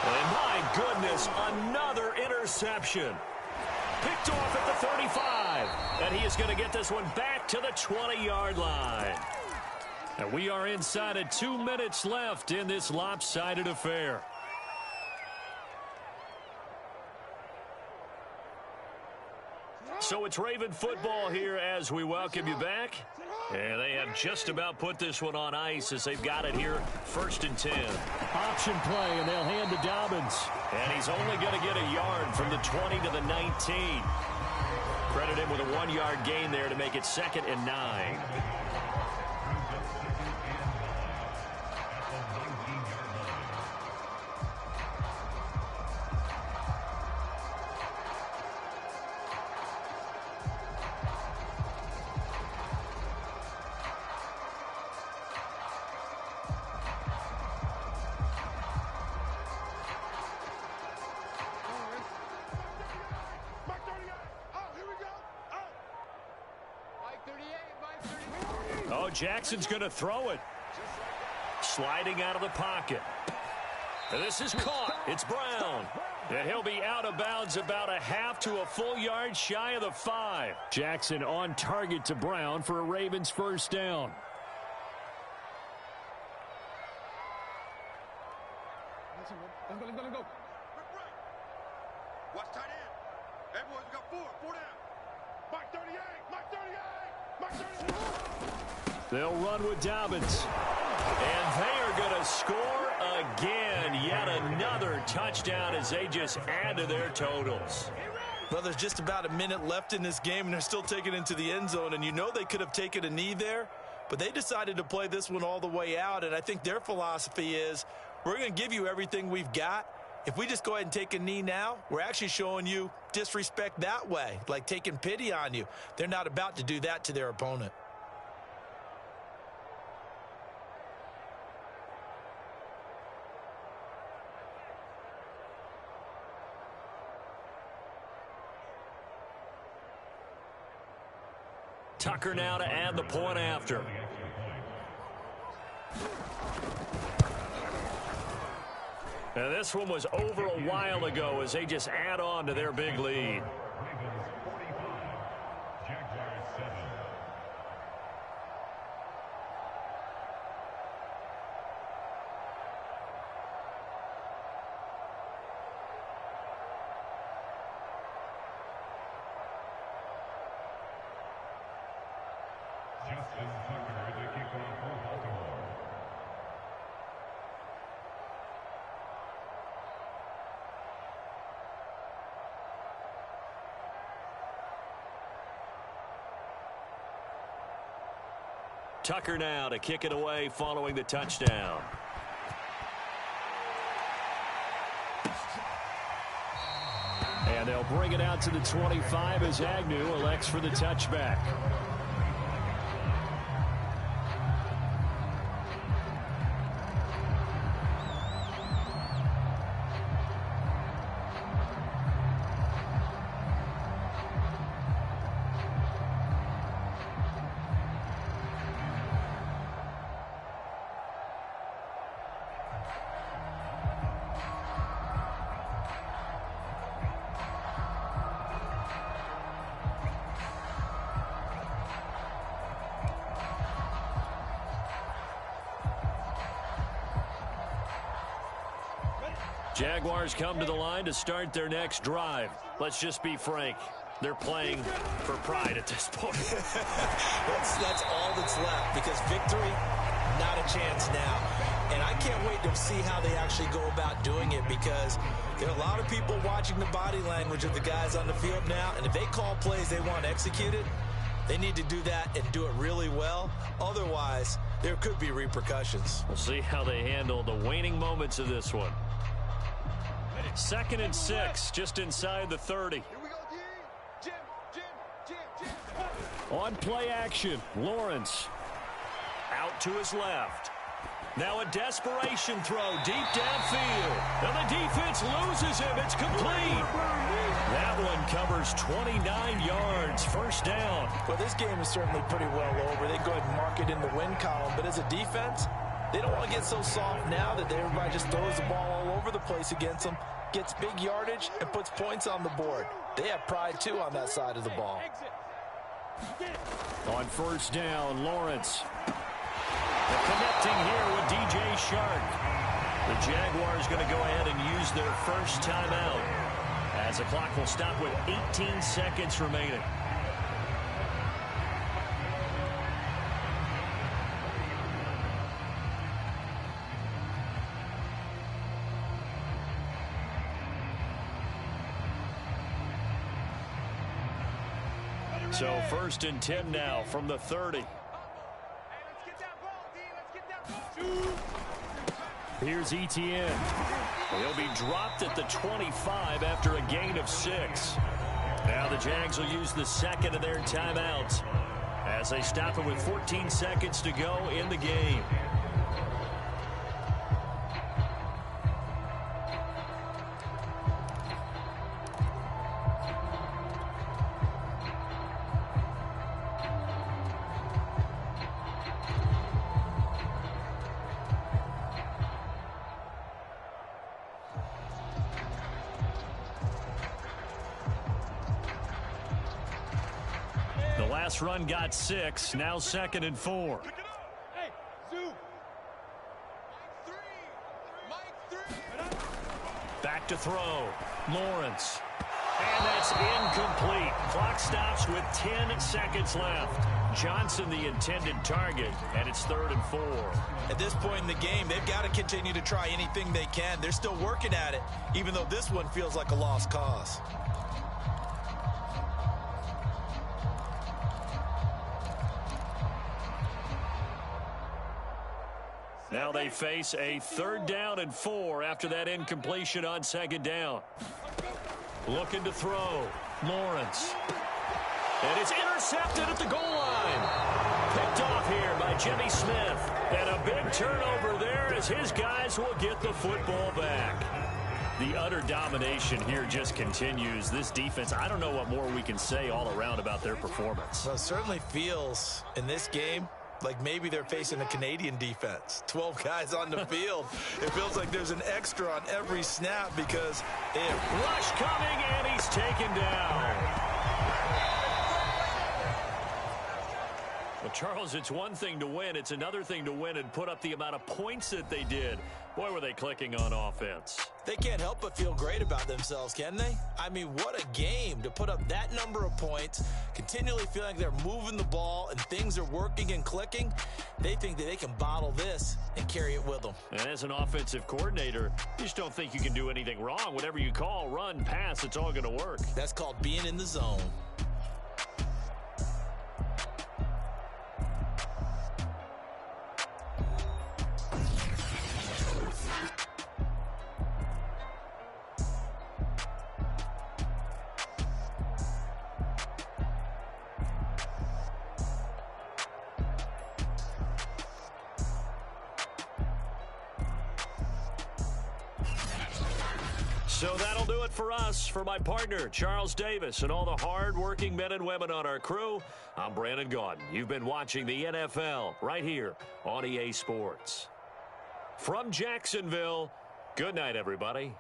And my goodness, another interception. Picked off at the 35. And he is going to get this one back to the 20-yard line. And we are inside of 2 minutes left in this lopsided affair. So it's Raven football here as we welcome you back. And they have just about put this one on ice as they've got it here, 1st and 10. Option play, and they'll hand to Dobbins. And he's only going to get a yard from the 20 to the 19. Credit him with a 1-yard gain there to make it 2nd and 9. Oh, Jackson's going to throw it. Sliding out of the pocket. And this is caught. It's Brown. And he'll be out of bounds about a half to a full yard shy of the 5. Jackson on target to Brown for a Ravens first down. Let's go. Watch tight end. Everyone's got 4 down. Mike 38. They'll run with Dobbins. And they are going to score again. Yet another touchdown as they just add to their totals. Well, there's just about a minute left in this game, and they're still taking it into the end zone. And you know they could have taken a knee there, but they decided to play this one all the way out. And I think their philosophy is, we're going to give you everything we've got. If we just go ahead and take a knee now, we're actually showing you disrespect that way, like taking pity on you. They're not about to do that to their opponent. Tucker now to add the point after. Now this one was over a while ago as they just add on to their big lead. Tucker now to kick it away following the touchdown. And they'll bring it out to the 25 as Agnew elects for the touchback. Jaguars come to the line to start their next drive. Let's just be frank. They're playing for pride at this point. That's all that's left, because victory, not a chance now. And I can't wait to see how they actually go about doing it, because there are a lot of people watching the body language of the guys on the field now, and if they call plays they want executed, they need to do that and do it really well. Otherwise, there could be repercussions. We'll see how they handle the waning moments of this one. 2nd and 6, just inside the 30. Here we go, Jim. On play action, Lawrence. Out to his left. Now a desperation throw deep downfield. And the defense loses him. It's complete. That one covers 29 yards. First down. Well, this game is certainly pretty well over. They go ahead and mark it in the win column. But as a defense, they don't want to get so soft now that everybody just throws the ball all over the place against them, gets big yardage, and puts points on the board. They have pride, too, on that side of the ball. On first down, Lawrence. Connecting here with DJ Shark. The Jaguars going to go ahead and use their first timeout as as the clock will stop with 18 seconds remaining. So 1st and 10 now from the 30. Here's Etienne. He'll be dropped at the 25 after a gain of 6. Now the Jags will use the second of their timeouts as they stop it with 14 seconds to go in the game. Last run got 6. Now 2nd and 4. Back to throw. Lawrence. And that's incomplete. Clock stops with 10 seconds left. Johnson the intended target, and it's 3rd and 4. At this point in the game, they've got to continue to try anything they can. They're still working at it, even though this one feels like a lost cause. Now they face a 3rd down and 4 after that incompletion on 2nd down. Looking to throw. Lawrence. And it's intercepted at the goal line. Picked off here by Jimmy Smith. And a big turnover there as his guys will get the football back. The utter domination here just continues. This defense, I don't know what more we can say all around about their performance. Well, it certainly feels in this game like maybe they're facing a Canadian defense. 12 guys on the field. It feels like there's an extra on every snap because rush coming, and he's taken down. Well, Charles, it's one thing to win. It's another thing to win and put up the amount of points that they did. Boy, were they clicking on offense. They can't help but feel great about themselves, can they? I mean, what a game to put up that number of points, continually feeling like they're moving the ball and things are working and clicking. They think that they can bottle this and carry it with them. And as an offensive coordinator, you just don't think you can do anything wrong. Whatever you call, run, pass, it's all going to work. That's called being in the zone. So that'll do it for us. For my partner, Charles Davis, and all the hard-working men and women on our crew, I'm Brandon Gaudin. You've been watching the NFL right here on EA Sports. From Jacksonville, good night, everybody.